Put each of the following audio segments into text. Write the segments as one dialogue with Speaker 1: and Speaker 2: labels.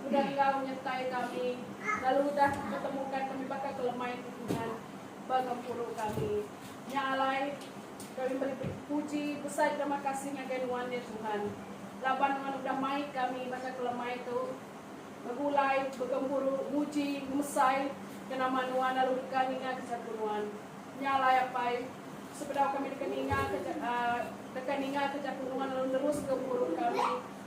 Speaker 1: Udah Engkau menyertai kami, lalu udah ketemukan kami bakal kelemahan Tuhan, bagaimana kami nyalai, kami beri puji besar terima kasih ngagenuan ya Tuhan. Laban udah main kami bakal kelemahan itu, begulai, begempuru, muji, mesai, kena manuan lalu dikaninga kejakunuan, nyalai apa sepeda kami dikaninga kejakunuan lalu terus gempuru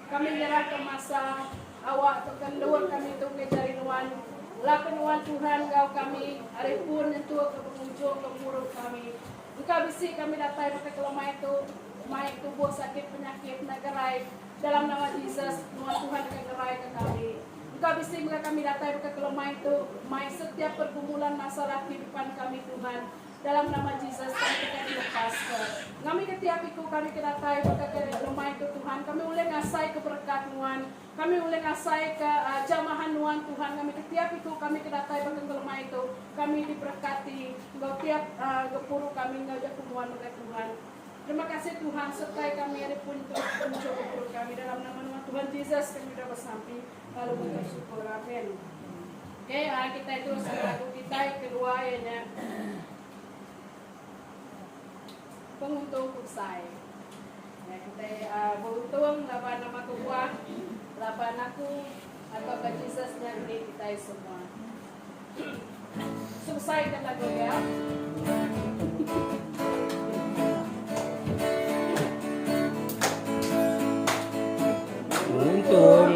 Speaker 1: kami nyerah ke masa awak tekan luar kami itu kejari nuan lakukan Tuhan kau kami hari pun nyentuh ke pengunjung ke murid kami engkau bisi kami datang ke kelemah itu maik tubuh sakit penyakit nagarai dalam nama Yesus nuan Tuhan nagarai ke kami engkau bisi mereka kami datang ke kelemah itu maik setiap pergumulan masalah kehidupan kami Tuhan dalam nama Yesus kami kita dilepaskan. Kami ketiap itu kami kedatai ke rumah itu Tuhan. Kami boleh ngasai ke berkat Tuhan. Kami boleh ngasai ke jamahan Tuhan Tuhan. Kami ketiap itu kami kedatai ke rumah itu. Kami diberkati. Engkau tiap gepuru kami ngajak Tuhan oleh Tuhan. Terima kasih Tuhan sertai kami hari pun untuk gepuru kami dalam nama Tuhan Yesus kami sudah bersampai. Lalu kita syukur amin. Oke, kita itu lagu kita yang kedua ya. Penguntung usai. Ya, kita beruntung laban nama Tuhan, laban aku atau ke Yesus yang ini kita semua. Selesai kan lagu ya.
Speaker 2: Untung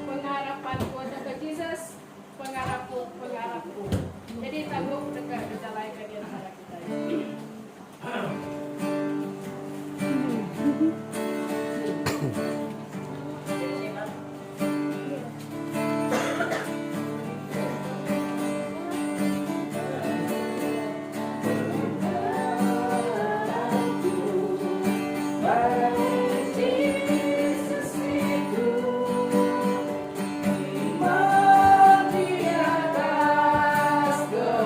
Speaker 1: pengharapanku untuk Yesus, pengharapku. Jadi tanggung dekat kita lain di antara kita.
Speaker 2: Go.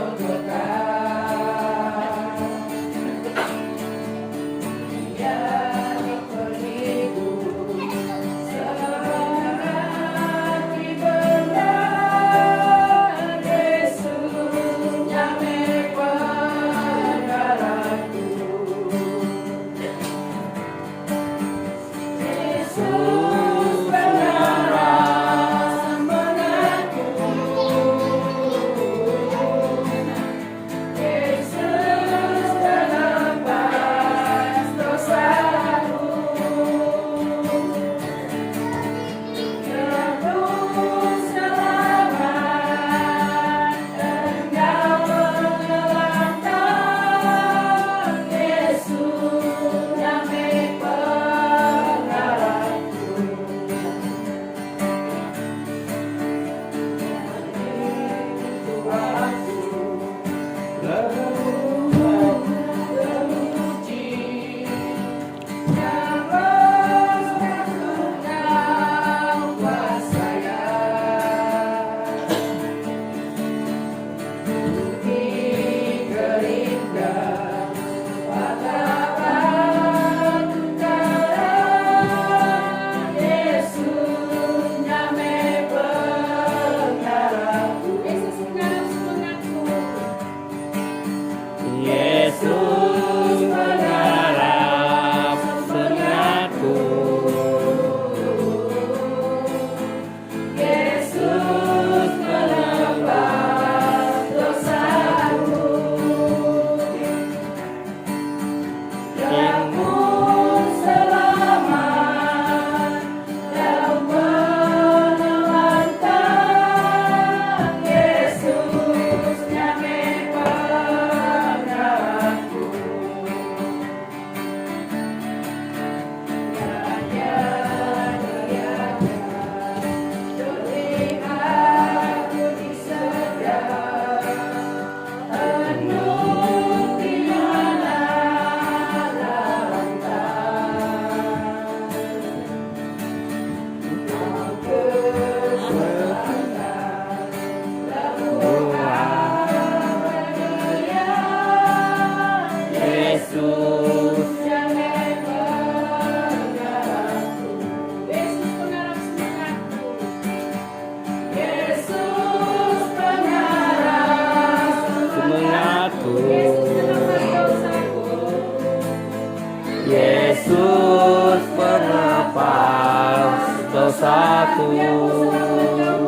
Speaker 2: dosaku.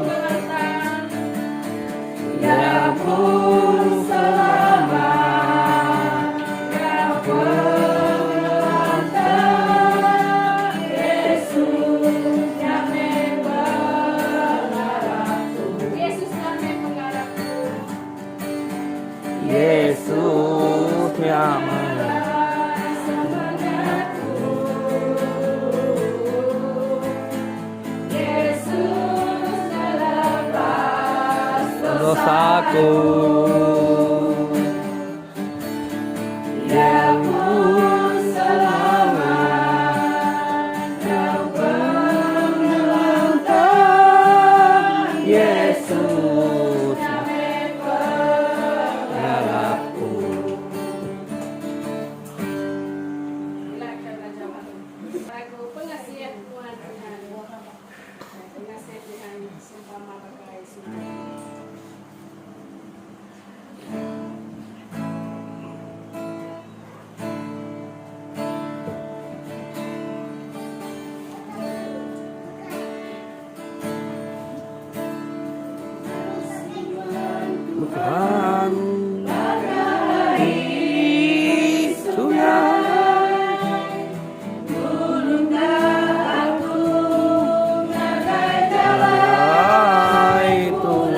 Speaker 2: Ya ampun selamat, ya pengantar Yesus yang menggarapku.
Speaker 1: Yesus yang menggarapku.
Speaker 2: Yesus yang dosaku. Ya ampun selamat, Kau pengantar Yesus yang menggarapku.
Speaker 1: Silakan aja lagu pengasihan Tuhan Tuhan. Pengasihan Tuhan seumpama pakai sunnah.
Speaker 2: Tuhan Tuhan Hai Tuhan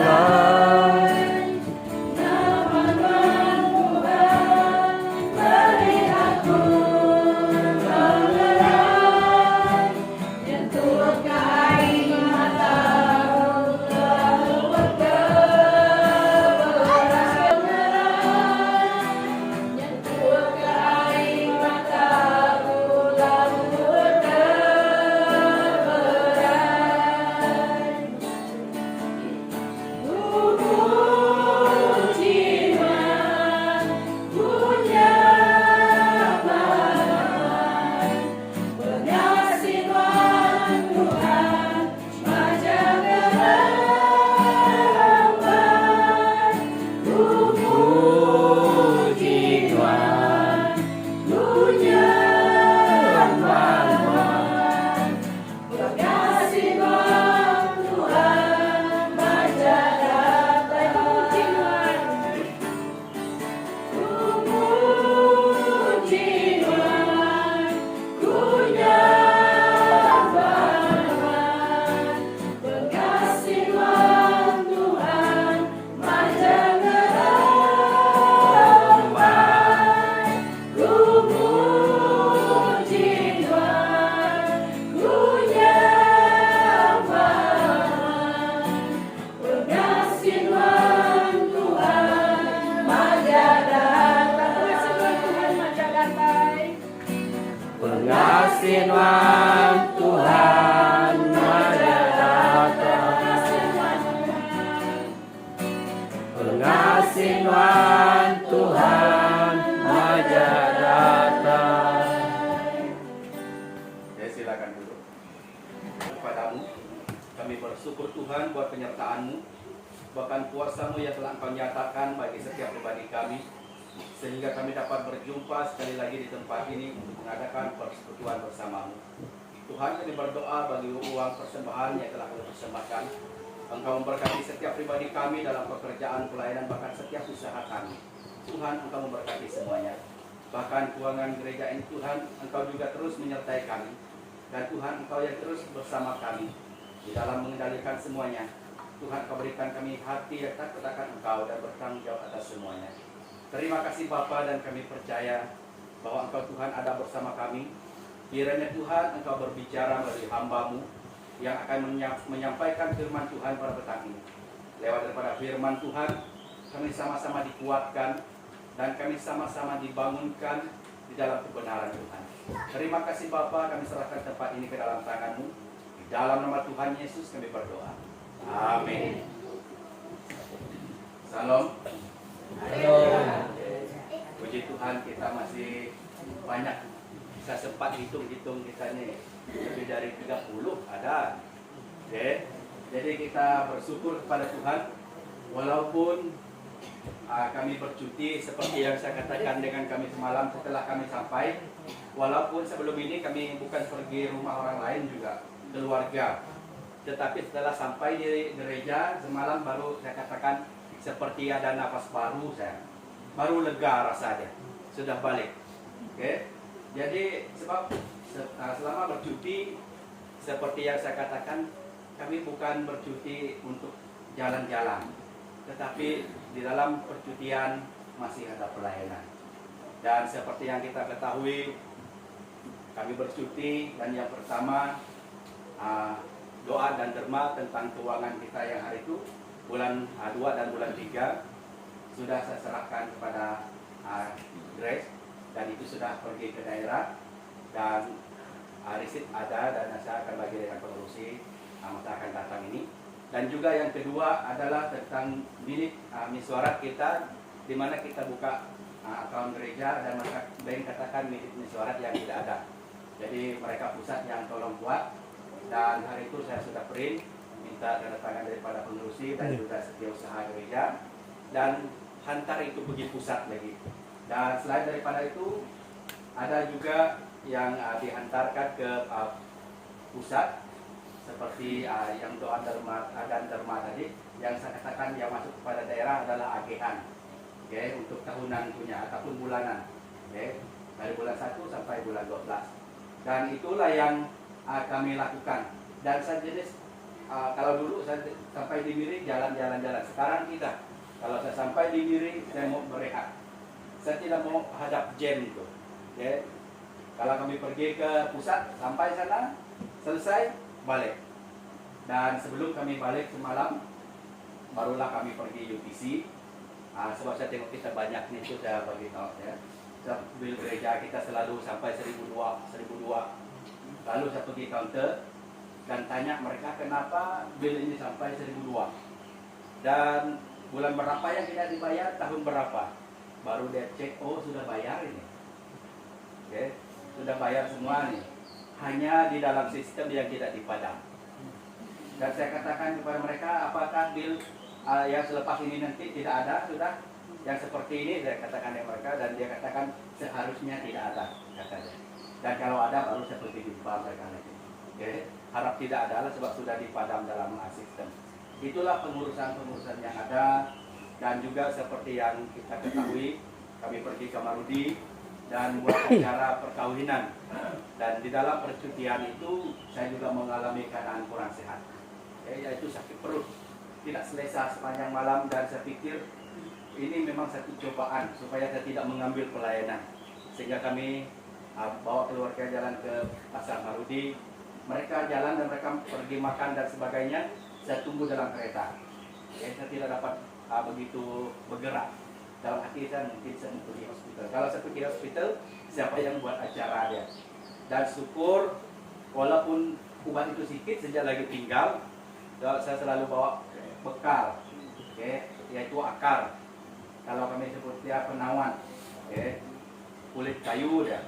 Speaker 2: Pengasihan Tuhan Majadata, pengasihan Tuhan Majadata.
Speaker 3: Ya, silakan duduk. Kepadamu kami bersyukur Tuhan buat penyertaan-Mu, bahkan kuasa-Mu yang telah Engkau nyatakan bagi setiap pribadi kami, sehingga kami dapat berjumpa sekali lagi di tempat ini untuk mengadakan persekutuan bersama-Mu. Tuhan, kami berdoa bagi uang persembahan yang telah kami persembahkan. Engkau memberkati setiap pribadi kami dalam pekerjaan, pelayanan, bahkan setiap usaha kami. Tuhan, Engkau memberkati semuanya. Bahkan keuangan gereja ini, Tuhan, Engkau juga terus menyertai kami. Dan Tuhan, Engkau yang terus bersama kami di dalam mengendalikan semuanya. Tuhan, Kau berikan kami hati yang takut akan Engkau dan bertanggung jawab atas semuanya. Terima kasih Bapa, dan kami percaya bahwa Engkau Tuhan ada bersama kami. Kiranya Tuhan Engkau berbicara melalui hamba-Mu yang akan menyampaikan firman Tuhan pada petang ini. Lewat daripada firman Tuhan, kami sama-sama dikuatkan dan kami sama-sama dibangunkan di dalam kebenaran Tuhan. Terima kasih Bapa, kami serahkan tempat ini ke dalam tangan-Mu. Di dalam nama Tuhan Yesus kami berdoa. Amin. Salam. Puji Tuhan, kita masih banyak. Bisa sempat hitung-hitung kita nih. Lebih dari 30 ada. Oke. Jadi kita bersyukur kepada Tuhan. Walaupun kami bercuti seperti yang saya katakan dengan kami semalam setelah kami sampai. Walaupun sebelum ini kami bukan pergi rumah orang lain juga, keluarga. Tetapi setelah sampai di gereja semalam baru saya katakan seperti ada nafas baru saya. Baru lega rasanya. Sudah balik. Oke. Jadi sebab selama bercuti seperti yang saya katakan, kami bukan bercuti untuk jalan-jalan, tetapi di dalam percutian masih ada pelayanan. Dan seperti yang kita ketahui, kami bercuti dan yang pertama doa dan derma tentang keuangan kita yang hari itu bulan 2 dan bulan 3 sudah saya serahkan kepada Grace, dan itu sudah pergi ke daerah, dan risit ada dan saya akan bagi dengan pengurusi masa akan datang ini. Dan juga yang kedua adalah tentang bilik miswarat kita, di mana kita buka akaun gereja dan maka bank katakan milik miswarat yang tidak ada. Jadi mereka pusat yang tolong buat, dan hari itu saya sudah print, minta tanda tangan daripada pengurusi dan juga setiausaha gereja, dan hantar itu pergi pusat lagi. Dan selain daripada itu ada juga yang dihantarkan ke pusat seperti yang doa derma dan derma tadi yang saya katakan yang masuk kepada daerah adalah agehan, untuk tahunan punya ataupun bulanan, dari bulan 1 sampai bulan 12. Dan itulah yang kami lakukan. Dan saya jenis kalau dulu saya sampai di Miri jalan-jalan, sekarang kita kalau saya sampai di Miri saya mau berehat, saya tidak mau hadap jam itu. Kalau kami pergi ke pusat, sampai sana, selesai, balik. Dan sebelum kami balik semalam, barulah kami pergi UPC. Sebab saya tengok kita banyak nih, itu saya bagi tahu ya. Bil gereja kita selalu sampai 1.200. Lalu saya pergi counter dan tanya mereka kenapa bil ini sampai 1.200. Dan bulan berapa yang tidak dibayar, tahun berapa. Baru dia cek, oh sudah bayar ini. Sudah bayar semua nih. Hanya di dalam sistem yang tidak dipadam. Dan saya katakan kepada mereka, apakah bil yang selepas ini nanti tidak ada, sudah yang seperti ini, saya katakan kepada mereka, dan dia katakan seharusnya tidak ada, katanya. Dan kalau ada baru seperti di depan mereka lagi. Harap tidak ada sebab sudah dipadam dalam sistem. Itulah pengurusan-pengurusan yang ada. Dan juga seperti yang kita ketahui, kami pergi ke Marudi dan buat acara perkawinan. Dan di dalam percutian itu saya juga mengalami keadaan kurang sehat, yaitu sakit perut, tidak selesa sepanjang malam. Dan saya pikir ini memang satu cobaan supaya saya tidak mengambil pelayanan, sehingga kami bawa keluarga jalan ke pasar Marudi. Mereka jalan dan mereka pergi makan dan sebagainya. Saya tunggu dalam kereta. Saya tidak dapat begitu bergerak. Dalam hati saya mungkin saya mau pergi hospital. Kalau saya pergi hospital, siapa yang buat acara dia? Dan syukur, walaupun ubat itu sedikit sejak lagi tinggal, saya selalu bawa bekal, yaitu akar. Kalau kami sebut dia penawan, kulit kayu dia.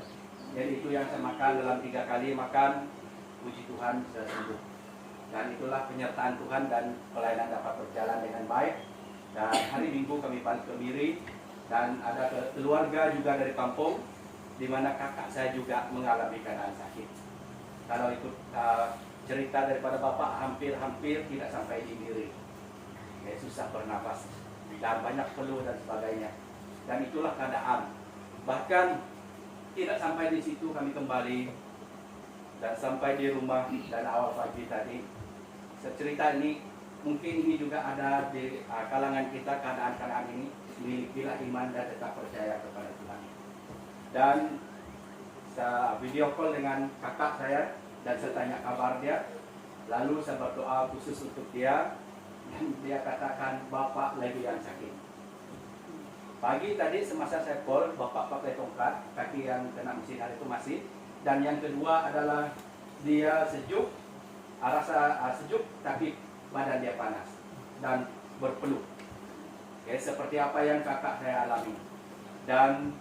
Speaker 3: Jadi itu yang saya makan dalam 3 kali makan. Puji Tuhan sudah sembuh. Dan itulah penyertaan Tuhan dan pelayanan dapat berjalan dengan baik. Dan hari Minggu kami balik ke Miri, dan ada keluarga juga dari kampung, di mana kakak saya juga mengalami keadaan sakit. Kalau ikut cerita daripada bapak, hampir tidak sampai di Miri, susah bernafas dan banyak peluh dan sebagainya. Dan itulah keadaan. Bahkan tidak sampai di situ kami kembali dan sampai di rumah, dan awal pagi tadi cerita ini. Mungkin ini juga ada di kalangan kita, keadaan-keadaan ini. Milikilah iman dan tetap percaya kepada Tuhan. Dan saya video call dengan kakak saya dan saya tanya kabar dia. Lalu saya berdoa khusus untuk dia, dan dia katakan bapak lagi yang sakit. Pagi tadi semasa saya call, bapak pakai tongkat, kaki yang kena mesin hari itu masih. Dan yang kedua adalah dia sejuk, rasa sejuk tapi badan dia panas dan berpeluh, seperti apa yang kakak saya alami. Dan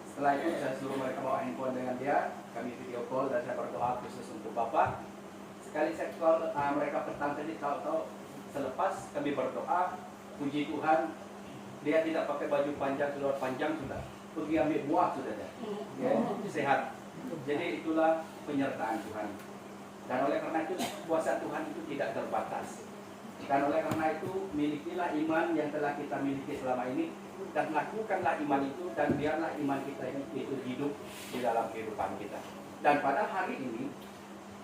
Speaker 3: setelah itu saya suruh mereka bawa handphone dengan dia, kami video call dan saya berdoa khusus untuk bapak. Sekali saya call mereka petang tadi, tahu-tahu selepas kami berdoa, puji Tuhan, dia tidak pakai baju panjang, seluar panjang sudah pergi ambil buah sudah dia, sehat. Jadi itulah penyertaan Tuhan. Dan oleh karena itu kuasa Tuhan itu tidak terbatas. Dan oleh karena itu milikilah iman yang telah kita miliki selama ini, dan lakukanlah iman itu, dan biarlah iman kita itu hidup di dalam kehidupan kita. Dan pada hari ini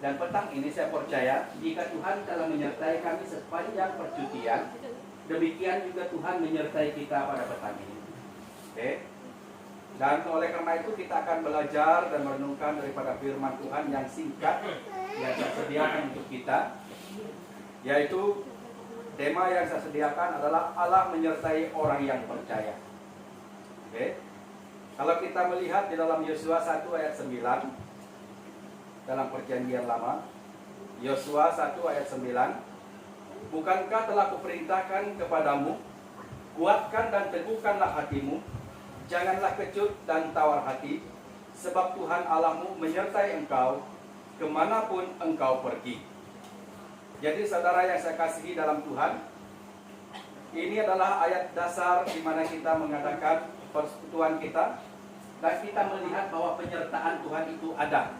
Speaker 3: dan petang ini saya percaya jika Tuhan telah menyertai kami sepanjang percutian, demikian juga Tuhan menyertai kita pada petang ini. Oke? Dan oleh karena itu kita akan belajar dan merenungkan daripada firman Tuhan yang singkat yang saya sediakan untuk kita, yaitu tema yang saya sediakan adalah Allah menyertai orang yang percaya. Oke? Kalau kita melihat di dalam Yosua 1 ayat 9 dalam perjanjian lama, Yosua 1 ayat 9, bukankah telah kuperintahkan kepadamu, kuatkan dan teguhkanlah hatimu, janganlah kecut dan tawar hati, sebab Tuhan Allahmu menyertai engkau kemanapun engkau pergi. Jadi saudara yang saya kasihi dalam Tuhan, ini adalah ayat dasar di mana kita mengadakan persekutuan kita, dan kita melihat bahwa penyertaan Tuhan itu ada.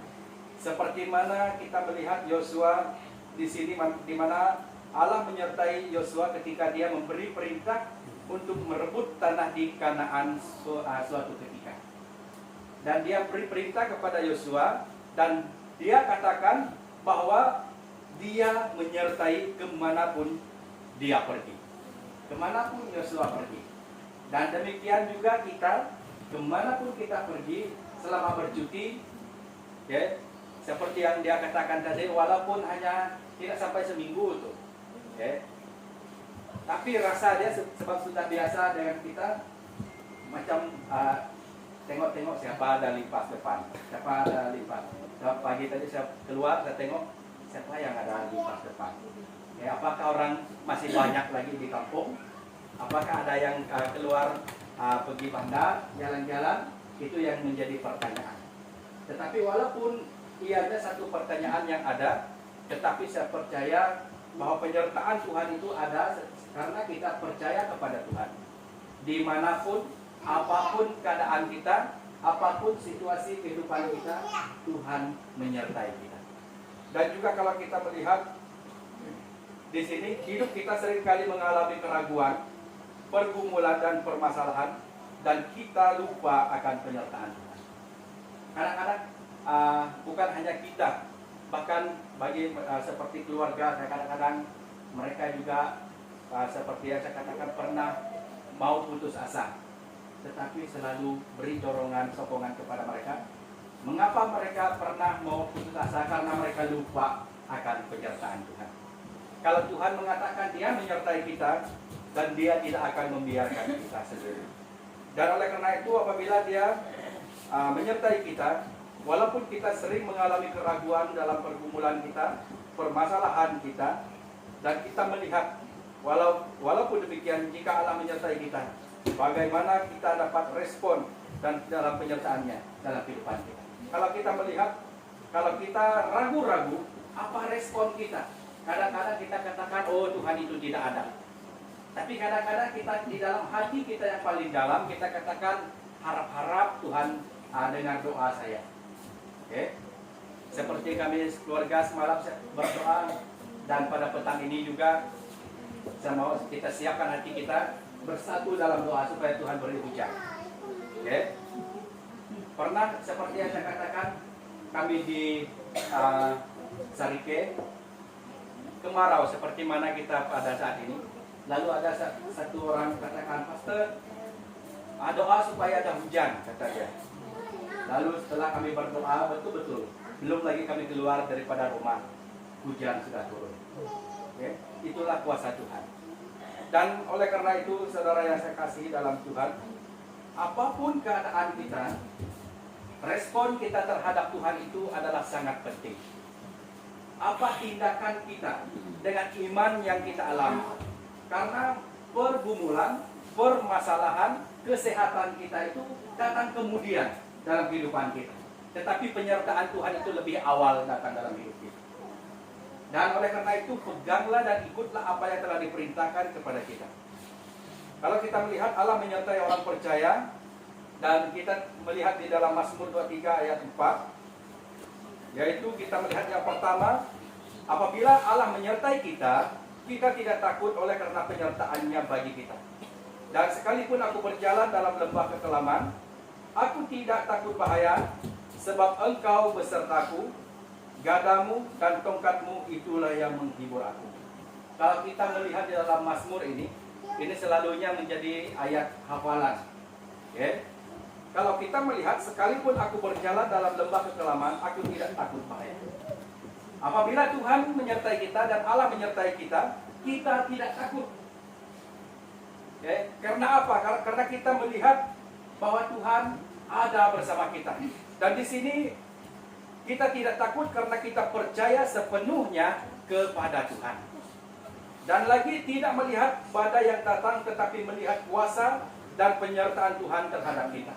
Speaker 3: Seperti mana kita melihat Yosua di sini, di mana Allah menyertai Yosua ketika dia memberi perintah untuk merebut tanah di Kanaan suatu ketika. Dan dia beri perintah kepada Yosua, dan dia katakan bahwa dia menyertai kemanapun dia pergi, kemanapun Yosua pergi. Dan demikian juga kita, kemanapun kita pergi selama bercuti, ya, seperti yang dia katakan tadi, walaupun hanya tidak sampai seminggu itu, ya, tapi rasa dia sebab sudah biasa dengan kita, macam tengok-tengok siapa ada lipas depan, siapa ada lipas. Pagi tadi saya keluar, saya tengok siapa yang ada di pas depan. Ya, apakah orang masih banyak lagi di kampung? Apakah ada yang keluar pergi bandar, jalan-jalan? Itu yang menjadi pertanyaan. Tetapi walaupun ianya satu pertanyaan yang ada, tetapi saya percaya bahwa penyertaan Tuhan itu ada karena kita percaya kepada Tuhan. Dimanapun, apapun keadaan kita, apapun situasi kehidupan kita, Tuhan menyertai kita. Dan juga kalau kita melihat di sini, hidup kita seringkali mengalami keraguan, pergumulan dan permasalahan, dan kita lupa akan penyertaan Tuhan. Kadang-kadang bukan hanya kita, bahkan bagi seperti keluarga, kadang-kadang mereka juga seperti yang saya katakan pernah mau putus asa, tetapi selalu beri dorongan, sokongan kepada mereka. Mengapa mereka pernah mau putus asa? Karena mereka lupa akan penyertaan Tuhan. Kalau Tuhan mengatakan dia menyertai kita, dan dia tidak akan membiarkan kita sendiri. Dan oleh karena itu apabila dia menyertai kita, walaupun kita sering mengalami keraguan dalam pergumulan kita, permasalahan kita, dan kita melihat walaupun demikian, jika Allah menyertai kita, bagaimana kita dapat respon dan dalam penyertaannya dalam kehidupan kita. Kalau kita melihat, kalau kita ragu-ragu, apa respon kita? Kadang-kadang kita katakan, oh Tuhan itu tidak ada. Tapi kadang-kadang kita di dalam hati kita yang paling dalam, kita katakan, harap-harap Tuhan dengar doa saya. Oke? Seperti kami keluarga semalam berdoa, dan pada petang ini juga, saya mau kita siapkan hati kita bersatu dalam doa supaya Tuhan beri hujan. Oke? Pernah seperti yang saya katakan, kami di Sarike kemarau seperti mana kita pada saat ini. Lalu ada satu orang katakan, Pastor, doa supaya ada hujan, kata dia. Lalu setelah kami berdoa betul-betul, belum lagi kami keluar daripada rumah, hujan sudah turun. Okay? Itulah kuasa Tuhan. Dan oleh karena itu, saudara yang saya kasihi dalam Tuhan, apapun keadaan kita, respon kita terhadap Tuhan itu adalah sangat penting. Apa tindakan kita dengan iman yang kita alami? Karena pergumulan, permasalahan, kesehatan kita itu datang kemudian dalam kehidupan kita. Tetapi penyertaan Tuhan itu lebih awal datang dalam hidup kita. Dan oleh karena itu, peganglah dan ikutlah apa yang telah diperintahkan kepada kita. Kalau kita melihat Allah menyertai orang percaya, dan kita melihat di dalam Mazmur 23 ayat 4, Yaitu kita melihat yang pertama, apabila Allah menyertai kita, kita tidak takut oleh karena penyertaannya bagi kita. Dan sekalipun aku berjalan dalam lembah kekelaman, aku tidak takut bahaya, sebab engkau besertaku, gadamu dan tongkatmu itulah yang menghibur aku. Kalau kita melihat di dalam Mazmur ini selalunya menjadi ayat hafalan. Okay? Kalau kita melihat, sekalipun aku berjalan dalam lembah kekelaman, aku tidak takut bahaya. Apabila Tuhan menyertai kita dan Allah menyertai kita, kita tidak takut. Okay? Karena apa? Karena kita melihat bahwa Tuhan ada bersama kita. Dan di sini kita tidak takut karena kita percaya sepenuhnya kepada Tuhan. Dan lagi tidak melihat badai yang datang, tetapi melihat kuasa dan penyertaan Tuhan terhadap kita.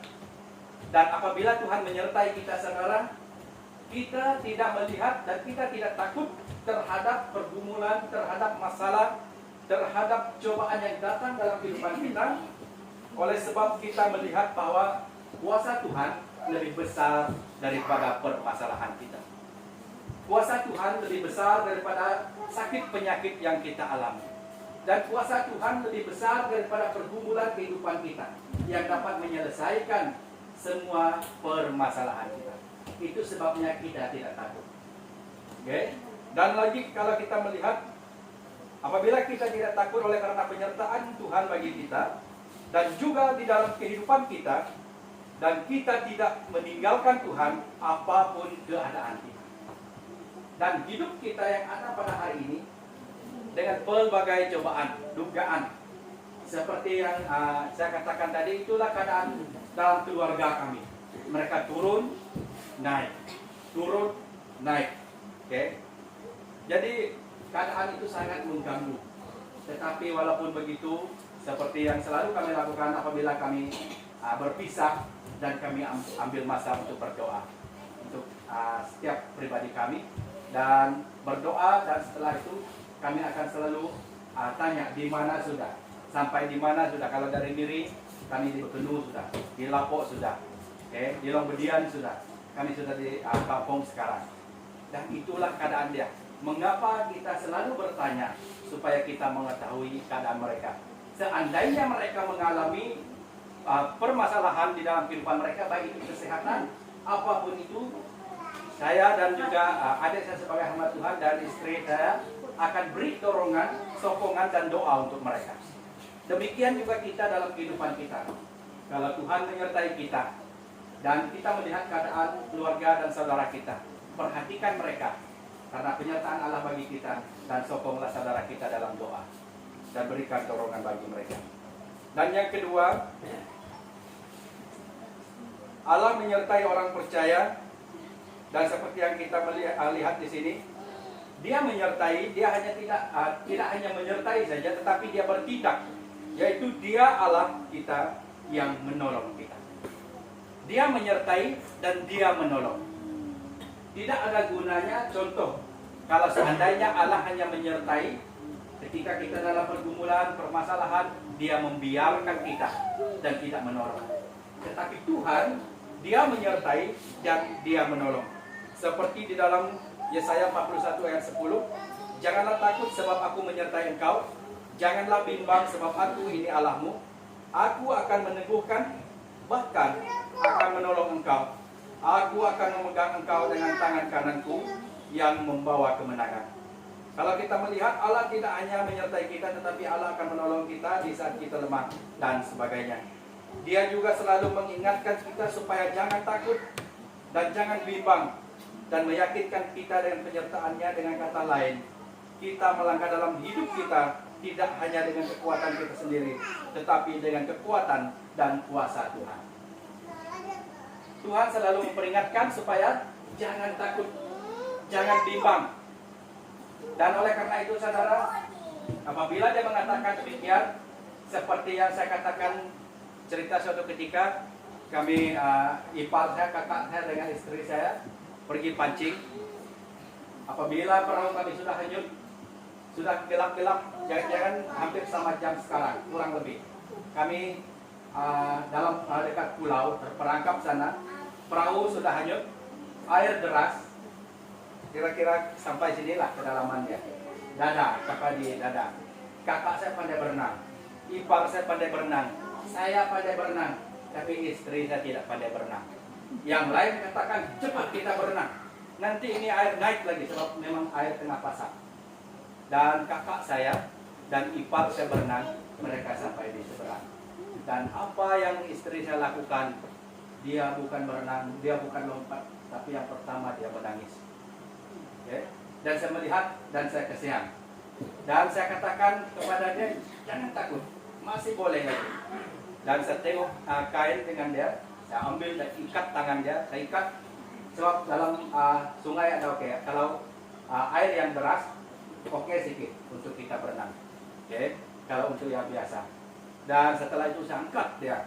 Speaker 3: Dan apabila Tuhan menyertai kita, saudara, kita tidak melihat dan kita tidak takut terhadap pergumulan, terhadap masalah, terhadap cobaan yang datang dalam kehidupan kita. Oleh sebab kita melihat bahwa kuasa Tuhan lebih besar daripada permasalahan kita. Kuasa Tuhan lebih besar daripada sakit penyakit yang kita alami. Dan kuasa Tuhan lebih besar daripada pergumulan kehidupan kita yang dapat menyelesaikan semua permasalahan kita. Itu sebabnya kita tidak takut. Okay? Dan lagi kalau kita melihat, apabila kita tidak takut oleh karena penyertaan Tuhan bagi kita, dan juga di dalam kehidupan kita, dan kita tidak meninggalkan Tuhan apapun keadaan kita. Dan hidup kita yang ada pada hari ini dengan pelbagai cobaan, dugaan, seperti yang saya katakan tadi, itulah keadaan dalam keluarga kami. Mereka turun, naik, turun, naik. Okay? Jadi keadaan itu sangat mengganggu. Tetapi walaupun begitu, seperti yang selalu kami lakukan apabila kami berpisah, dan kami ambil masa untuk berdoa untuk setiap pribadi kami, dan berdoa, dan setelah itu kami akan selalu tanya di mana sudah, sampai di mana sudah. Kalau dari Miri kami di Betenu sudah, di Lapok sudah, okay? Di Longbedian sudah, kami sudah di Kampung sekarang. Dan itulah keadaan dia. Mengapa kita selalu bertanya supaya kita mengetahui keadaan mereka. Seandainya mereka mengalami permasalahan di dalam kehidupan mereka, baik itu kesehatan, apapun itu, saya dan juga adik saya sebagai hamba Tuhan dan istri saya akan beri dorongan, sokongan dan doa untuk mereka. Demikian juga kita dalam kehidupan kita. Kalau Tuhan menyertai kita dan kita melihat keadaan keluarga dan saudara kita, perhatikan mereka karena penyertaan Allah bagi kita, dan sokonglah saudara kita dalam doa dan berikan dorongan bagi mereka. Dan yang kedua, Allah menyertai orang percaya, dan seperti yang kita lihat di sini, Dia menyertai. Dia hanya tidak hanya menyertai saja, tetapi Dia bertindak, yaitu Dia Allah kita yang menolong kita. Dia menyertai dan Dia menolong. Tidak ada gunanya, contoh, kalau seandainya Allah hanya menyertai ketika kita dalam pergumulan, permasalahan, Dia membiarkan kita dan tidak menolong. Tetapi Tuhan, Dia menyertai dan Dia menolong. Seperti di dalam Yesaya 41 ayat 10, janganlah takut sebab aku menyertai engkau, janganlah bimbang sebab aku ini Allahmu, aku akan meneguhkan, bahkan akan menolong engkau, aku akan memegang engkau dengan tangan kananku yang membawa kemenangan. Kalau kita melihat, Allah tidak hanya menyertai kita, tetapi Allah akan menolong kita di saat kita lemah dan sebagainya. Dia juga selalu mengingatkan kita supaya jangan takut dan jangan bimbang, dan meyakinkan kita dengan penyertaannya. Dengan kata lain, kita melangkah dalam hidup kita tidak hanya dengan kekuatan kita sendiri, tetapi dengan kekuatan dan kuasa Tuhan. Tuhan selalu memperingatkan supaya jangan takut, jangan bimbang. Dan oleh karena itu, saudara, apabila Dia mengatakan demikian, seperti yang saya katakan, cerita suatu ketika kami, ipar saya, kakak saya dengan istri saya pergi pancing. Apabila perahu kami sudah hanyut, sudah gelap-gelap, jangan-jangan hampir sama jam sekarang, kurang lebih. Kami dalam dekat pulau, terperangkap sana, perahu sudah hanyut, air deras, kira-kira sampai sinilah kedalamannya. Dada, kakak di dada. Kakak saya pandai berenang, ipar saya pandai berenang, saya pandai berenang, tapi istri saya tidak pandai berenang. Yang lain katakan cepat kita berenang. Nanti ini air naik lagi sebab memang air tengah pasang. Dan kakak saya dan ipar saya berenang, mereka sampai di seberang. Dan apa yang istri saya lakukan, dia bukan berenang, dia bukan lompat, tapi yang pertama dia menangis. Okay? Dan saya melihat dan saya kasihan. Dan saya katakan kepada dia, jangan takut, masih boleh lagi. Dan saya tengok kain dengan dia, saya ambil dan ikat tangan dia, saya ikat. Sebab dalam sungai ada oke, kalau air yang deras, oke sedikit untuk kita berenang. Okay? Kalau untuk yang biasa. Dan setelah itu saya angkat dia,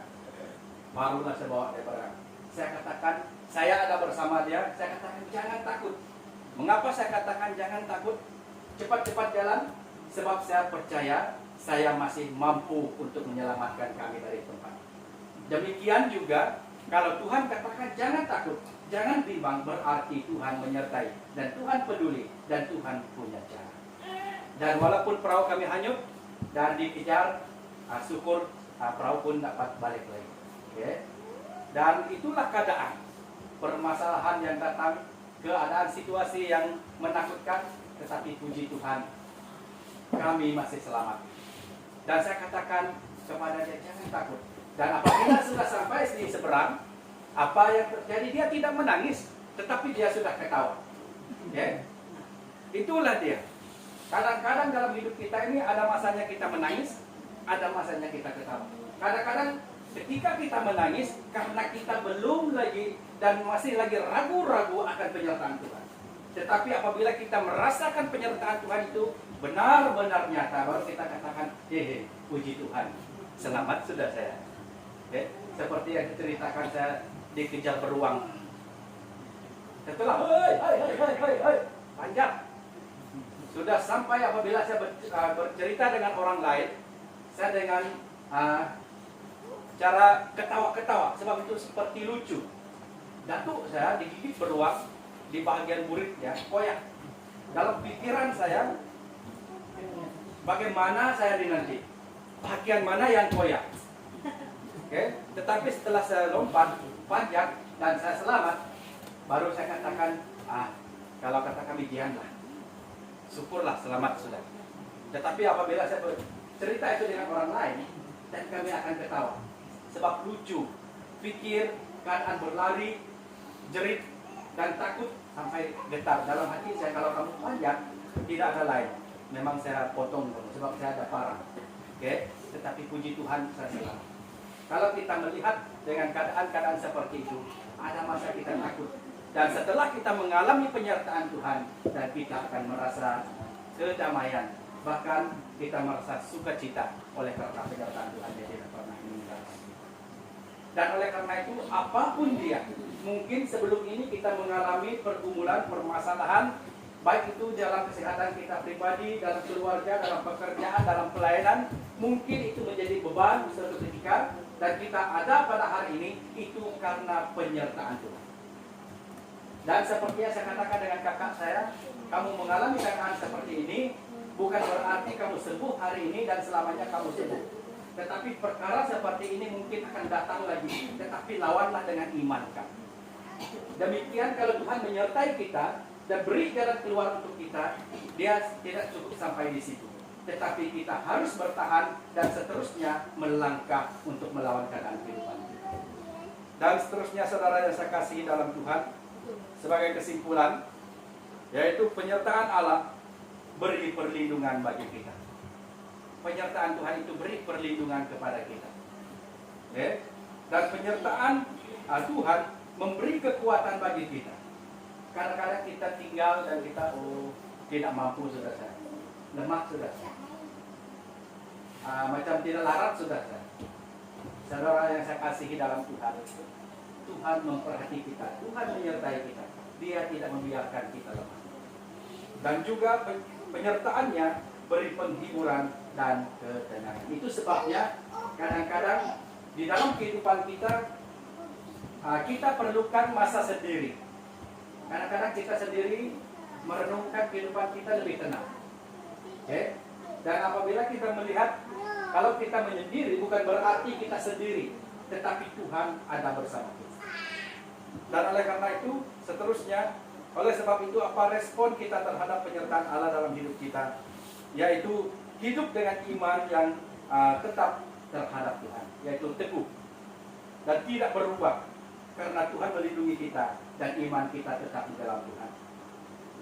Speaker 3: barulah saya bawa dia berenang. Saya katakan, saya ada bersama dia, saya katakan jangan takut. Mengapa saya katakan jangan takut? Cepat-cepat jalan, sebab saya percaya saya masih mampu untuk menyelamatkan kami dari tempat. Demikian juga, kalau Tuhan katakan jangan takut, jangan bimbang, berarti Tuhan menyertai. Dan Tuhan peduli, dan Tuhan punya cara. Dan walaupun perahu kami hanyut, dan dikejar, syukur perahu pun dapat balik lagi. Okay? Dan itulah keadaan. Permasalahan yang datang, keadaan situasi yang menakutkan, tetapi puji Tuhan, kami masih selamat. Dan saya katakan kepada dia, jangan takut. Dan apabila sudah sampai di seberang, apa yang terjadi, dia tidak menangis, tetapi dia sudah ketawa. Okay? Itulah dia. Kadang-kadang dalam hidup kita ini ada masanya kita menangis, ada masanya kita ketawa. Kadang-kadang ketika kita menangis karena kita belum lagi dan masih lagi ragu-ragu akan penyertaan Tuhan. Tetapi apabila kita merasakan penyertaan Tuhan itu benar-benar nyata, baru kita katakan, hehe, puji Tuhan, selamat sudah saya. Okay? Seperti yang diceritakan saya dikejar beruang. Setelah, hei, panjang. Sudah sampai apabila saya bercerita dengan orang lain, saya dengan cara ketawa-ketawa, sebab itu seperti lucu. Datuk saya digigit beruang di bagian buritnya, koyak. Dalam pikiran saya, bagaimana saya dinanti? Bagian mana yang koyak? Okay? Tetapi setelah saya lompat, panjang, dan saya selamat, baru saya katakan, kalau kata kami jianlah, syukurlah selamat sudah. Tetapi apabila saya bercerita itu dengan orang lain, dan kami akan ketawa. Sebab lucu, pikir, keadaan berlari, jerit, dan takut sampai getar. Dalam hati saya, kalau kamu panjang, tidak ada lain. Memang saya potong kamu, sebab saya ada parah. Okay? Tetapi puji Tuhan, saya selamat. Kalau kita melihat dengan keadaan-keadaan seperti itu, ada masa kita takut. Dan setelah kita mengalami penyertaan Tuhan, dan kita akan merasa kedamaian. Bahkan kita merasa sukacita oleh karena penyertaan Tuhan yang tidak pernah meninggalkan. Dan oleh karena itu, apapun dia, mungkin sebelum ini kita mengalami pergumulan, permasalahan, baik itu dalam kesehatan kita pribadi, dalam keluarga, dalam pekerjaan, dalam pelayanan, mungkin itu menjadi beban suatu ketika, dan kita ada pada hari ini, itu karena penyertaan Tuhan. Dan seperti yang saya katakan dengan kakak saya, kamu mengalami keadaan seperti ini, bukan berarti kamu sembuh hari ini dan selamanya kamu sembuh. Tetapi perkara seperti ini mungkin akan datang lagi, tetapi lawanlah dengan iman kamu. Demikian kalau Tuhan menyertai kita dan beri jalan keluar untuk kita, dia tidak cukup sampai di situ. Tetapi kita harus bertahan dan seterusnya melangkah untuk melawan keadaan kehidupan kita. Dan seterusnya saudara yang saya kasihi dalam Tuhan, sebagai kesimpulan, yaitu penyertaan Allah beri perlindungan bagi kita. Penyertaan Tuhan itu beri perlindungan kepada kita. Okay? Dan penyertaan Tuhan memberi kekuatan bagi kita. Kadang-kadang kita tinggal dan kita tidak mampu sudah saya. Lemah sudah saya. Macam tidak larat sudah saya. Saudara yang saya kasihi dalam Tuhan, Tuhan memperhati kita, Tuhan menyertai kita. Dia tidak membiarkan kita lemah. Dan juga penyertaannya beri penghiburan dan ketenangan. Itu sebabnya kadang-kadang di dalam kehidupan kita, kita perlukan masa sendiri. Kadang-kadang kita sendiri merenungkan kehidupan kita lebih tenang. Oke? Dan apabila kita melihat kalau kita menyendiri bukan berarti kita sendiri, tetapi Tuhan ada bersama kita. Dan oleh karena itu, seterusnya, oleh sebab itu apa respon kita terhadap penyertaan Allah dalam hidup kita? Yaitu hidup dengan iman yang tetap terhadap Tuhan, yaitu teguh dan tidak berubah, karena Tuhan melindungi kita dan iman kita tetap di dalam Tuhan.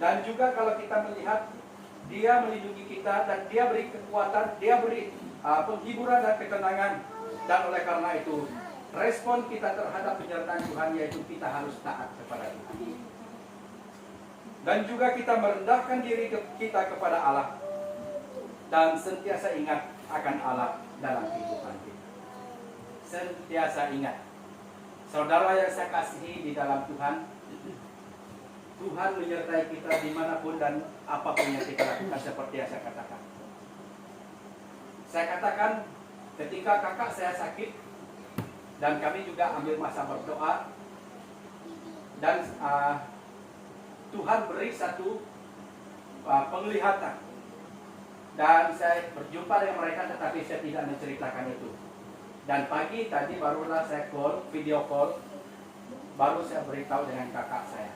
Speaker 3: Dan juga kalau kita melihat Dia melindungi kita dan Dia beri kekuatan, Dia beri penghiburan dan ketenangan. Dan oleh karena itu respon kita terhadap penyertaan Tuhan yaitu kita harus taat kepada Tuhan. Dan juga kita merendahkan diri kita kepada Allah dan sentiasa ingat akan Allah dalam kehidupan kita. Sentiasa ingat. Saudara yang saya kasihi di dalam Tuhan, Tuhan menyertai kita dimanapun dan apapun yang kita lakukan, seperti yang saya katakan. Saya katakan ketika kakak saya sakit dan kami juga ambil masa berdoa dan Tuhan beri satu penglihatan dan saya berjumpa dengan mereka, tetapi saya tidak menceritakan itu. Dan pagi tadi barulah saya video call, baru saya beritahu dengan kakak saya.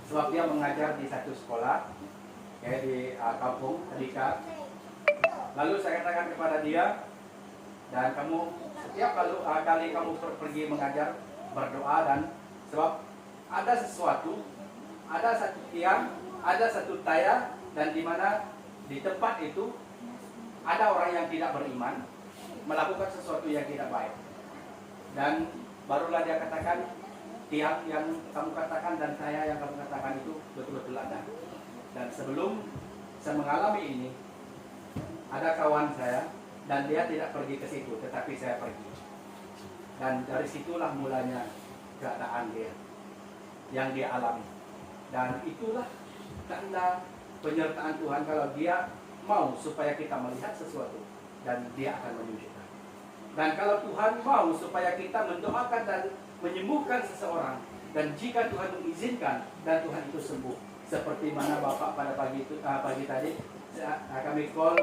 Speaker 3: Sebab dia mengajar di satu sekolah di kampung Kedika. Lalu saya katakan kepada dia, dan kamu setiap kali kamu pergi mengajar, berdoa, dan sebab ada sesuatu, ada satu tiang, ada satu taya, dan di mana di tempat itu ada orang yang tidak beriman melakukan sesuatu yang tidak baik. Dan barulah dia katakan, tiang yang kamu katakan dan saya yang kamu katakan itu betul-betul ada. Dan sebelum saya mengalami ini, ada kawan saya dan dia tidak pergi ke situ, tetapi saya pergi. Dan dari situlah mulanya keadaan dia yang dia alami. Dan itulah tanda penyertaan Tuhan kalau Dia mau supaya kita melihat sesuatu dan Dia akan menunjukkan. Dan kalau Tuhan mau supaya kita mendoakan dan menyembuhkan seseorang, dan jika Tuhan mengizinkan dan Tuhan itu sembuh, seperti mana Bapak pada pagi tadi kami call,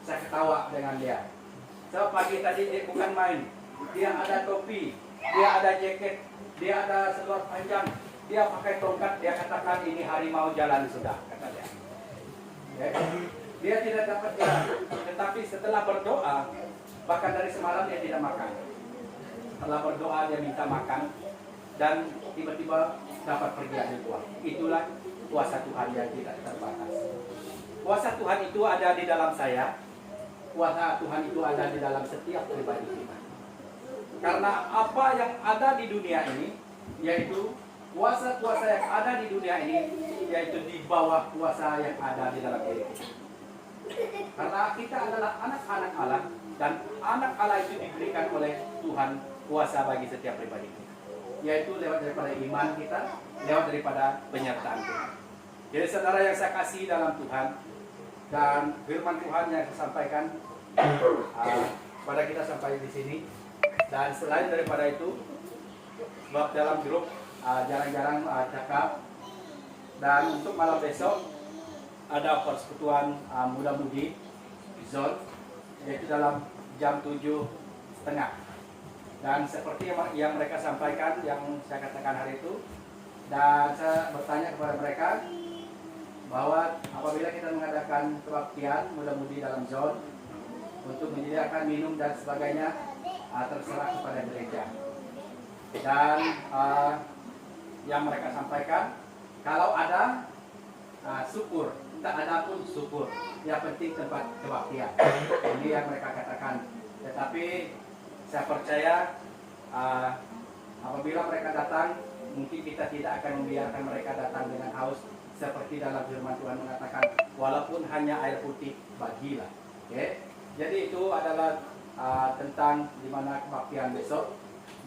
Speaker 3: saya ketawa dengan dia. So pagi tadi bukan main, dia ada topi, dia ada jaket, dia ada seluar panjang, dia pakai tongkat, dia katakan ini harimau jalan sudah, kata dia. Dia tidak dapat jalan, tetapi setelah berdoa, bahkan dari semalam dia tidak makan. Setelah berdoa dia minta makan dan tiba-tiba dapat pergi ambil uang. Itulah kuasa Tuhan yang tidak terbatas. Kuasa Tuhan itu ada di dalam saya. Kuasa Tuhan itu ada di dalam setiap pribadi kita. Karena apa yang ada di dunia ini, yaitu kuasa-kuasa yang ada di dunia ini, yaitu di bawah kuasa yang ada di dalam diri kita. Karena kita adalah anak-anak Allah, dan anak Allah itu diberikan oleh Tuhan kuasa bagi setiap pribadi kita, yaitu lewat daripada iman kita, lewat daripada penyertaan Tuhan. Jadi saudara yang saya kasih dalam Tuhan, dan firman Tuhan yang saya sampaikan pada kita sampai di sini. Dan selain daripada itu, sebab dalam grup jarang-jarang cakap, dan untuk malam besok ada persekutuan muda-mudi zone, yaitu dalam jam 7:30. Dan seperti yang mereka sampaikan, yang saya katakan hari itu, dan saya bertanya kepada mereka bahwa apabila kita mengadakan kebaktian muda-mudi dalam zone untuk menyediakan minum dan sebagainya, terserah kepada gereja. Dan yang mereka sampaikan, kalau ada syukur, tak ada pun syukur, yang penting tempat kebaktian. Ini yang mereka katakan. Tetapi saya percaya apabila mereka datang, mungkin kita tidak akan membiarkan mereka datang dengan haus, seperti dalam firman Tuhan mengatakan, walaupun hanya air putih bagilah. Okay? Jadi itu adalah tentang di mana kebaktian besok,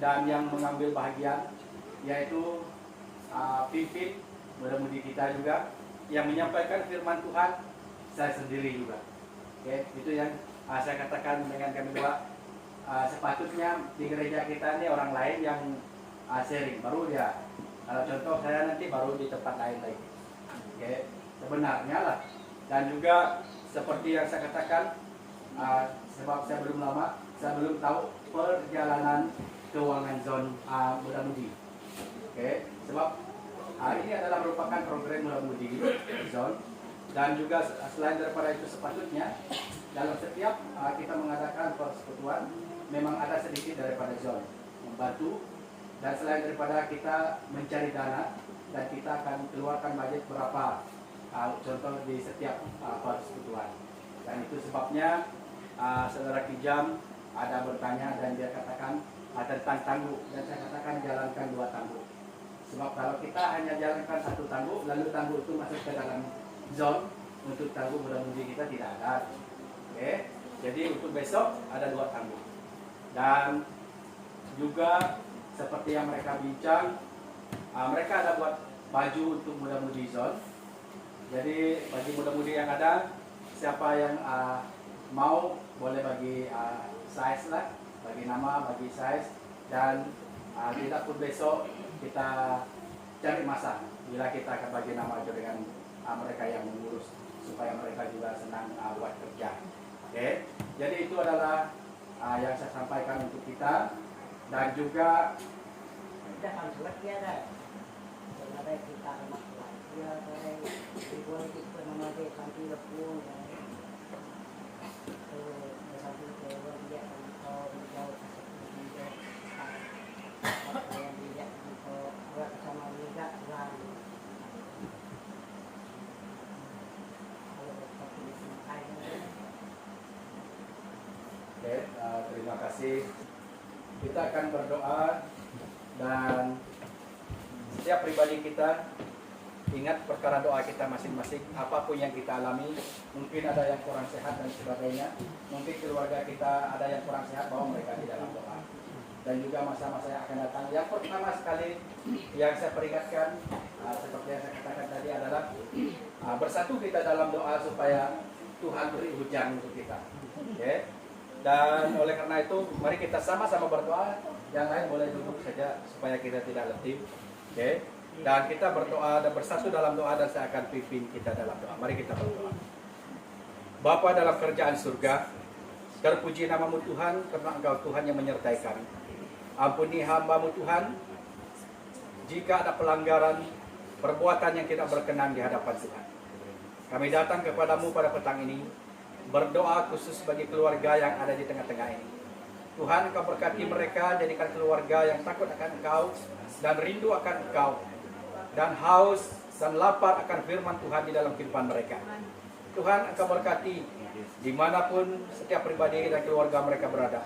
Speaker 3: dan yang mengambil bahagian yaitu pimpin muda-mudi kita juga, yang menyampaikan firman Tuhan saya sendiri juga. Okay? Itu yang saya katakan dengan kami dua. Sepatutnya di gereja kita ini orang lain yang sharing, baru dia. Kalau contoh saya nanti baru di tempat lain lagi. Okay? sebenarnya lah. Dan juga seperti yang saya katakan, sebab saya belum tahu perjalanan keuangan zon Muda Mudi. Oke, sebab ini adalah merupakan program Muda Mudi zon, dan juga selain daripada itu sepatutnya dalam setiap kita mengadakan persekutuan memang ada sedikit daripada zon membantu, dan selain daripada kita mencari dana dan kita akan keluarkan budget berapa contoh di setiap persekutuan. Dan itu sebabnya saudara Kijam ada bertanya dan dia katakan tentang tangguk, dan saya katakan jalankan 2 tangguk. Sebab kalau kita hanya jalankan 1 tangguk lalu tangguk itu masuk ke dalam zone, untuk tangguk mudah-mudahan kita tidak ada. Oke, jadi untuk besok ada 2 tangguk. Dan juga seperti yang mereka bincang, mereka ada buat baju untuk muda-mudi zone. Jadi bagi muda-mudi yang ada, siapa yang mau boleh bagi size lah, bagi nama, bagi size. Dan tidak pun besok kita cari masa bila kita akan bagi nama juga dengan mereka yang mengurus, supaya mereka juga senang buat kerja. Oke, jadi itu adalah yang saya sampaikan untuk kita. Dan juga terima kasih. Kita akan berdoa, dan setiap pribadi kita ingat perkara doa kita masing-masing. Apapun yang kita alami, mungkin ada yang kurang sehat dan sebagainya, mungkin keluarga kita ada yang kurang sehat, bawa mereka di dalam doa. Dan juga masa-masa yang akan datang, yang pertama sekali yang saya peringatkan, seperti yang saya katakan tadi, adalah bersatu kita dalam doa supaya Tuhan beri hujan untuk kita. Okay? Dan oleh karena itu, mari kita sama-sama berdoa. Yang lain boleh duduk saja supaya kita tidak letih. Oke? Dan kita berdoa dan bersatu dalam doa, dan saya akan pimpin kita dalam doa. Mari kita berdoa. Bapa dalam kerajaan surga, terpuji namamu Tuhan, karena Engkau Tuhan yang menyertai kami. Ampuni hamba-Mu Tuhan, jika ada pelanggaran, perbuatan yang tidak berkenan di hadapan Tuhan. Kami datang kepadamu pada petang ini, berdoa khusus bagi keluarga yang ada di tengah-tengah ini. Tuhan, Engkau berkati mereka, jadikan keluarga yang takut akan Engkau dan rindu akan Engkau, dan haus dan lapar akan firman Tuhan di dalam kehidupan mereka. Tuhan, Engkau berkati dimanapun setiap pribadi dan keluarga mereka berada.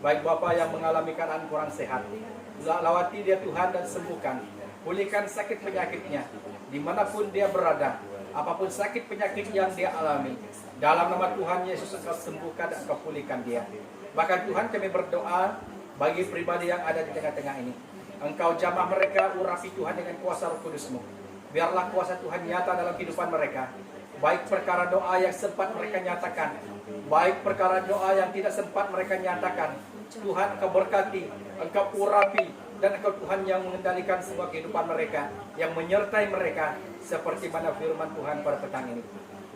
Speaker 3: Baik Bapa yang mengalami keadaan kurang sehat, lawati dia Tuhan dan sembuhkan. Pulihkan sakit penyakitnya dimanapun dia berada. Apapun sakit penyakit yang dia alami, dalam nama Tuhan Yesus Engkau sembuhkan dan Engkau pulihkan dia. Bahkan Tuhan, kami berdoa bagi pribadi yang ada di tengah-tengah ini. Engkau jamah mereka, urapi Tuhan dengan kuasa Roh Kudus-Mu. Biarlah kuasa Tuhan nyata dalam kehidupan mereka. Baik perkara doa yang sempat mereka nyatakan, baik perkara doa yang tidak sempat mereka nyatakan. Tuhan, Engkau berkati, Engkau urapi, dan Engkau Tuhan yang mengendalikan semua kehidupan mereka, yang menyertai mereka, seperti mana firman Tuhan pada petang ini.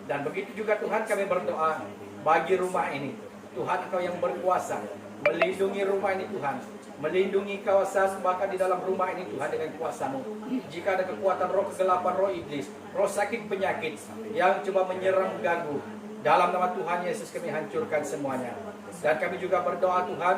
Speaker 3: Dan begitu juga Tuhan, kami berdoa bagi rumah ini. Tuhan, Engkau yang berkuasa, melindungi rumah ini Tuhan, melindungi kawasan, bahkan di dalam rumah ini Tuhan dengan kuasa-Mu. Jika ada kekuatan roh kegelapan, roh iblis, roh sakit penyakit yang coba menyerang ganggu, dalam nama Tuhan Yesus kami hancurkan semuanya. Dan kami juga berdoa Tuhan,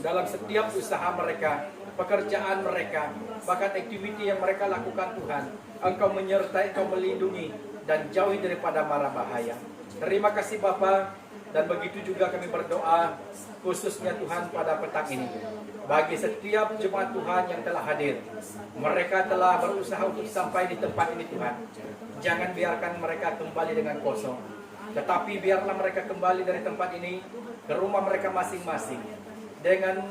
Speaker 3: dalam setiap usaha mereka, pekerjaan mereka, bahkan aktiviti yang mereka lakukan Tuhan, Engkau menyertai, Engkau melindungi, dan jauhi daripada mara bahaya. Terima kasih Bapa. Dan begitu juga kami berdoa khususnya Tuhan pada petang ini, bagi setiap jemaat Tuhan yang telah hadir. Mereka telah berusaha untuk sampai di tempat ini Tuhan. Jangan biarkan mereka kembali dengan kosong, tetapi biarlah mereka kembali dari tempat ini ke rumah mereka masing-masing dengan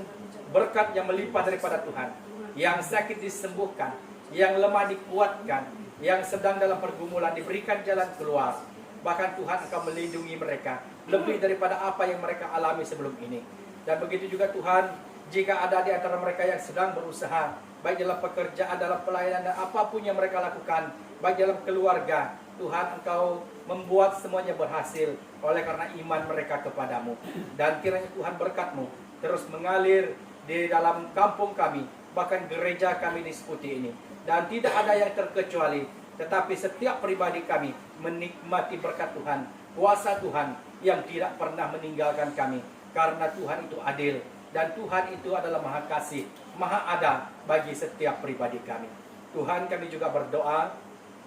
Speaker 3: berkat yang melimpah daripada Tuhan. Yang sakit disembuhkan, yang lemah dikuatkan, yang sedang dalam pergumulan diberikan jalan keluar. Bahkan Tuhan Engkau melindungi mereka lebih daripada apa yang mereka alami sebelum ini. Dan begitu juga Tuhan, jika ada di antara mereka yang sedang berusaha, baik dalam pekerjaan, dalam pelayanan, dan apapun yang mereka lakukan, baik dalam keluarga, Tuhan Engkau membuat semuanya berhasil oleh karena iman mereka kepadamu. Dan kiranya Tuhan berkat-Mu terus mengalir di dalam kampung kami, bahkan gereja kami di Seputi ini. Dan tidak ada yang terkecuali, tetapi setiap pribadi kami menikmati berkat Tuhan, kuasa Tuhan yang tidak pernah meninggalkan kami. Karena Tuhan itu adil, dan Tuhan itu adalah maha kasih, maha ada bagi setiap pribadi kami. Tuhan, kami juga berdoa,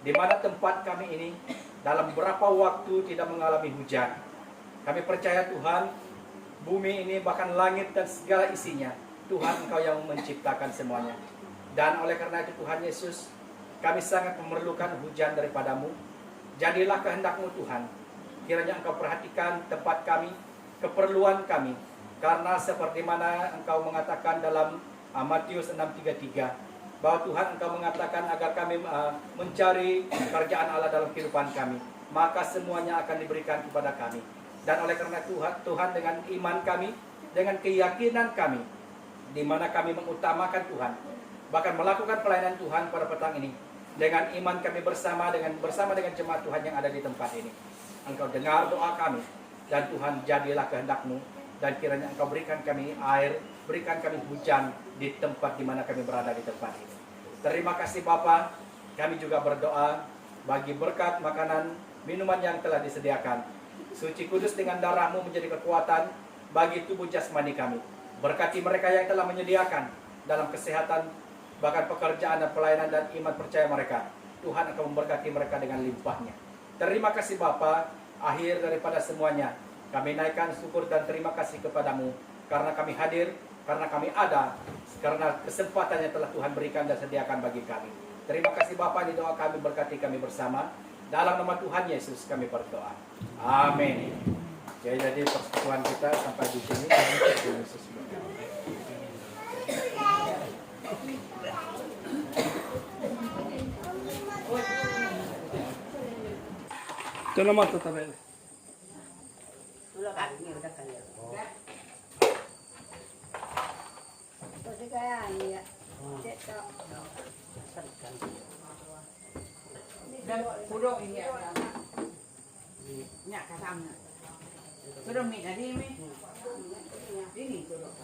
Speaker 3: di mana tempat kami ini dalam beberapa waktu tidak mengalami hujan. Kami percaya Tuhan, bumi ini bahkan langit dan segala isinya, Tuhan Engkau yang menciptakan semuanya. Dan oleh karena itu Tuhan Yesus, kami sangat memerlukan hujan daripadamu. Jadilah kehendak-Mu Tuhan. Kiranya Engkau perhatikan tempat kami, keperluan kami. Karena seperti mana Engkau mengatakan dalam Matius 6:33, bahwa Tuhan Engkau mengatakan agar kami mencari kerajaan Allah dalam kehidupan kami, maka semuanya akan diberikan kepada kami. Dan oleh karena Tuhan dengan iman kami, dengan keyakinan kami, di mana kami mengutamakan Tuhan, bahkan melakukan pelayanan Tuhan pada petang ini, dengan iman kami bersama dengan jemaat Tuhan yang ada di tempat ini. Engkau dengar doa kami, dan Tuhan, jadilah kehendak-Mu, dan kiranya Engkau berikan kami air, berikan kami hujan di tempat di mana kami berada di tempat ini. Terima kasih Bapa. Kami juga berdoa bagi berkat makanan, minuman yang telah disediakan. Suci kudus dengan darah-Mu menjadi kekuatan bagi tubuh jasmani kami. Berkati mereka yang telah menyediakan dalam kesehatan, bahkan pekerjaan dan pelayanan dan iman percaya mereka. Tuhan akan memberkati mereka dengan limpahnya. Terima kasih Bapa. Akhir daripada semuanya, kami naikkan syukur dan terima kasih kepadamu, karena kami hadir, karena kami ada, karena kesempatan yang telah Tuhan berikan dan sediakan bagi kami. Terima kasih Bapa, di doa kami, berkati kami bersama. Dalam nama Tuhan Yesus kami berdoa. Amin. Jadi persekutuan kita sampai di sini. Yesus berkati.
Speaker 2: Ito naman tatabi.
Speaker 4: Dan pudok ini nyak kasam na. Sudah mi tadi mi. Ini pudok.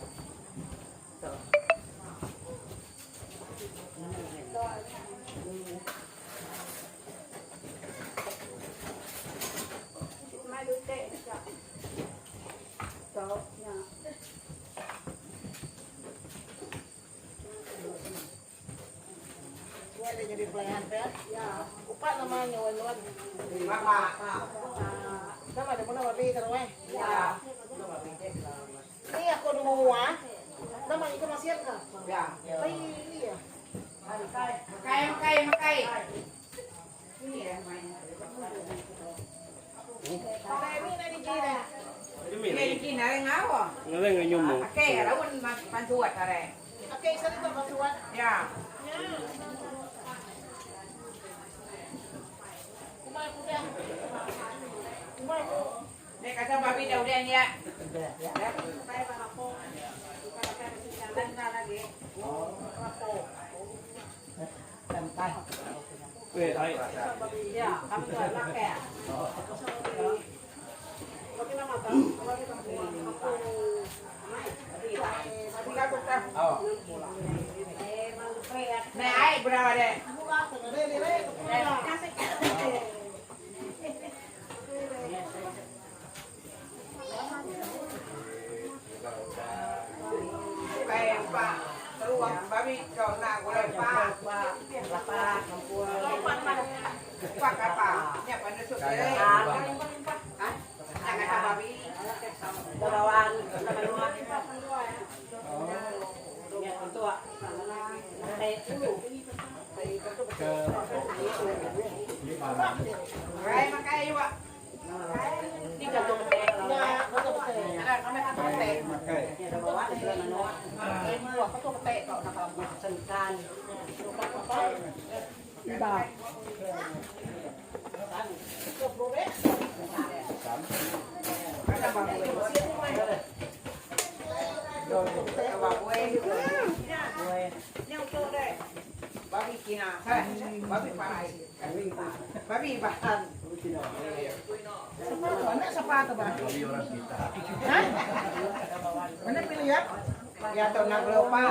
Speaker 5: Jadi pelayan teh, ya, upah namanya wan-wan.
Speaker 4: Bapak.
Speaker 5: Sama ada mana babi terus
Speaker 4: Ya.
Speaker 5: Ini aku nunggu nama itu masih kan?
Speaker 4: Ya.
Speaker 5: Iya.
Speaker 4: Makai. Ini ya main.
Speaker 5: Pakai ini dari Cina.
Speaker 4: Ini di Cina ngawo.
Speaker 2: Ngayon ngayon mo.
Speaker 4: Oke, lawan pantuat are.
Speaker 5: Oke, isa dito basuan.
Speaker 4: Ya.
Speaker 5: Kumain ko dia. Kumain ko.
Speaker 4: Nek kata babi dah udah ya.
Speaker 5: Kaya ba ako? Kaya sigalan na lagi. Ako.
Speaker 2: Wait, ay.
Speaker 5: Ya, kamu tuh pakai. Bagaimana mata?
Speaker 4: Nek ai berapa deh? Kayak Pak, terus babi kau nak boleh Pak. Pak apa? Nya pada suka deh. Nak kata babi.
Speaker 5: Berawan.
Speaker 4: Kayak makai juga.
Speaker 5: Tiga tuh ya, betul betul.
Speaker 4: Ada kami kan teh.
Speaker 2: Makai.
Speaker 5: Ada bawa ada nano. Buah betul betul kau nak buat senkan. Tidak.
Speaker 4: Ada babi. Babi. babi kina, kan? Babi parai. Babi bahan.
Speaker 5: Mana sepatu ba? Hah? Mana pilih ya?
Speaker 4: Ya to naglupa.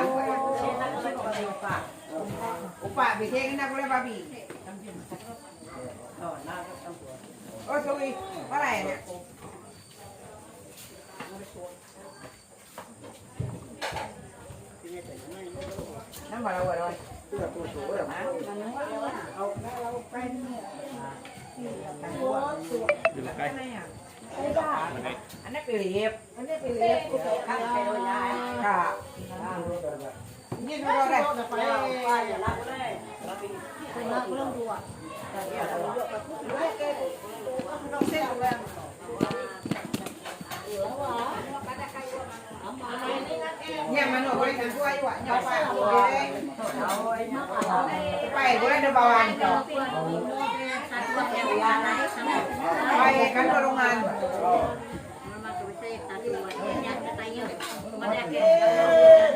Speaker 4: Upa, bigyan na ko le babi. Oh, sorry. Parai na. Nó mà đâu rồi? Anh ấy bị liệp, anh ấy bị liệp, cả. Như nó đây. Nhà mà nổi lên thằng quay quả nhau phải phải bữa nay bao ăn rồi phải cắn vào đông ăn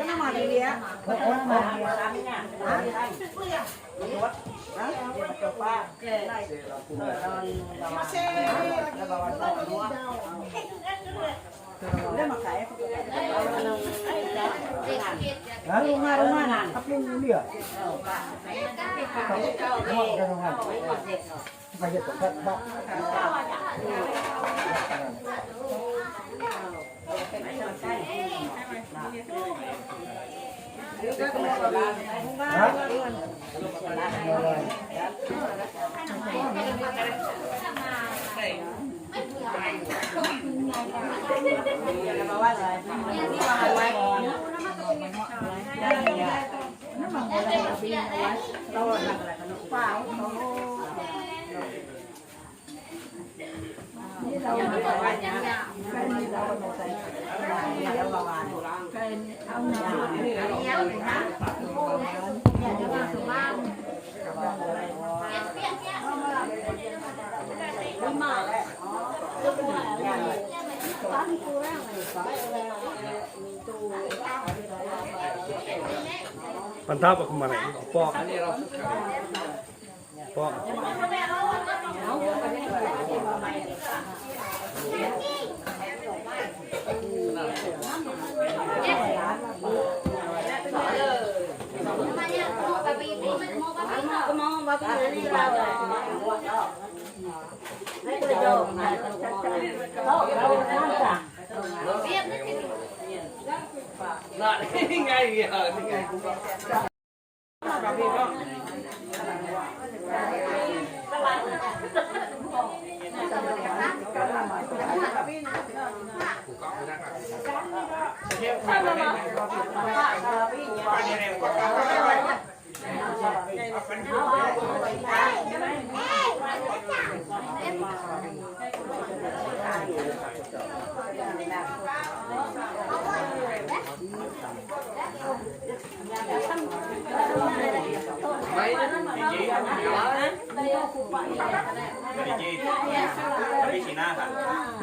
Speaker 4: nó mà đi đi á
Speaker 6: Rungan. Apa yang dia? Rungan. Banyak tempat, Pak.
Speaker 2: Mantap aku mana? Pok. Pok. Nah, ngay giờ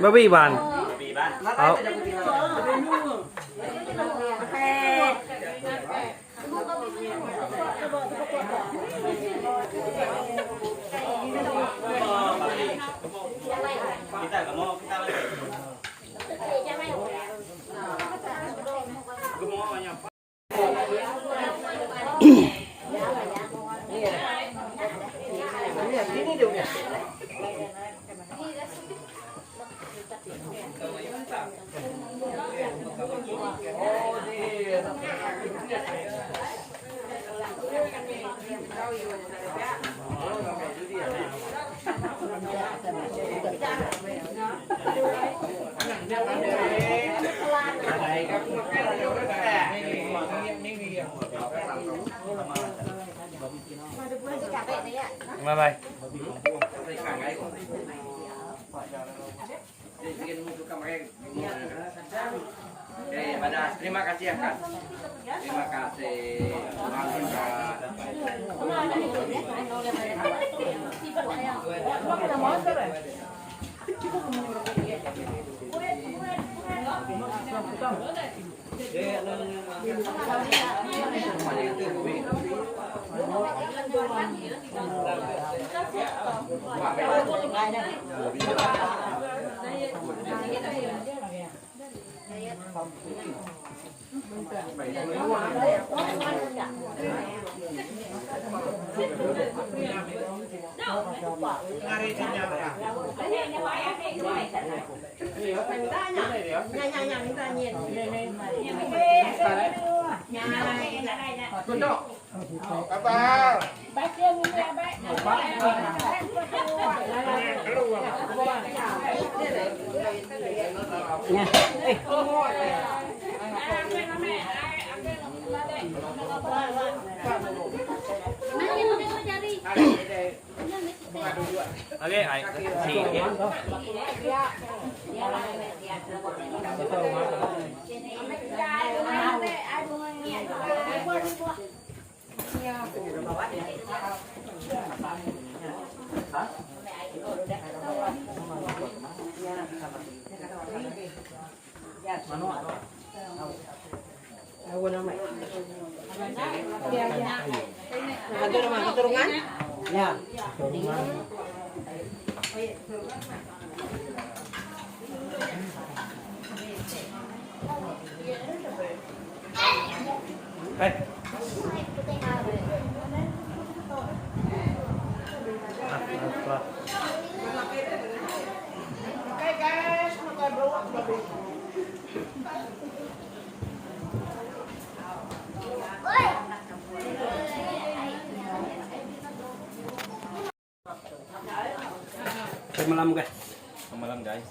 Speaker 2: babi ban. Au.
Speaker 3: Kita nggak mau kita lagi. Gue mau banyak.
Speaker 4: Ini dong ya.
Speaker 2: Mana?
Speaker 3: Terima kasih ya Kak. Terima kasih.
Speaker 2: Oke, ay, si.
Speaker 4: Keturunan?
Speaker 6: Ya.
Speaker 5: Oke guys, makan beruang babi.
Speaker 2: Malam guys.
Speaker 3: Malam guys.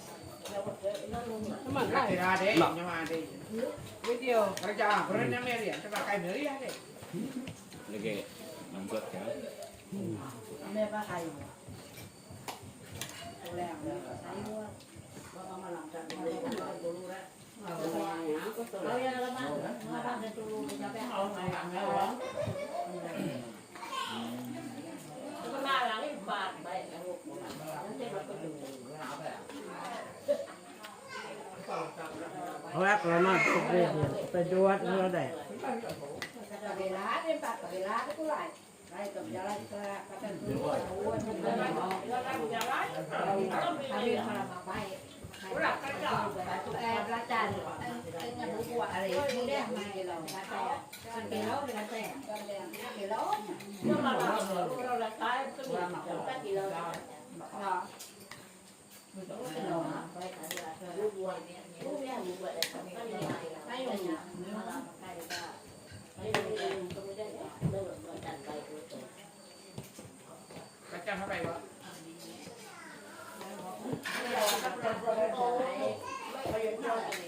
Speaker 4: Video kerja perannya Merian, coba kayak Merian deh.
Speaker 3: Lagi membuat ya.
Speaker 6: Orang lama pejuat nó đây.
Speaker 4: Kacang apa ya, Pak?
Speaker 5: Ayo,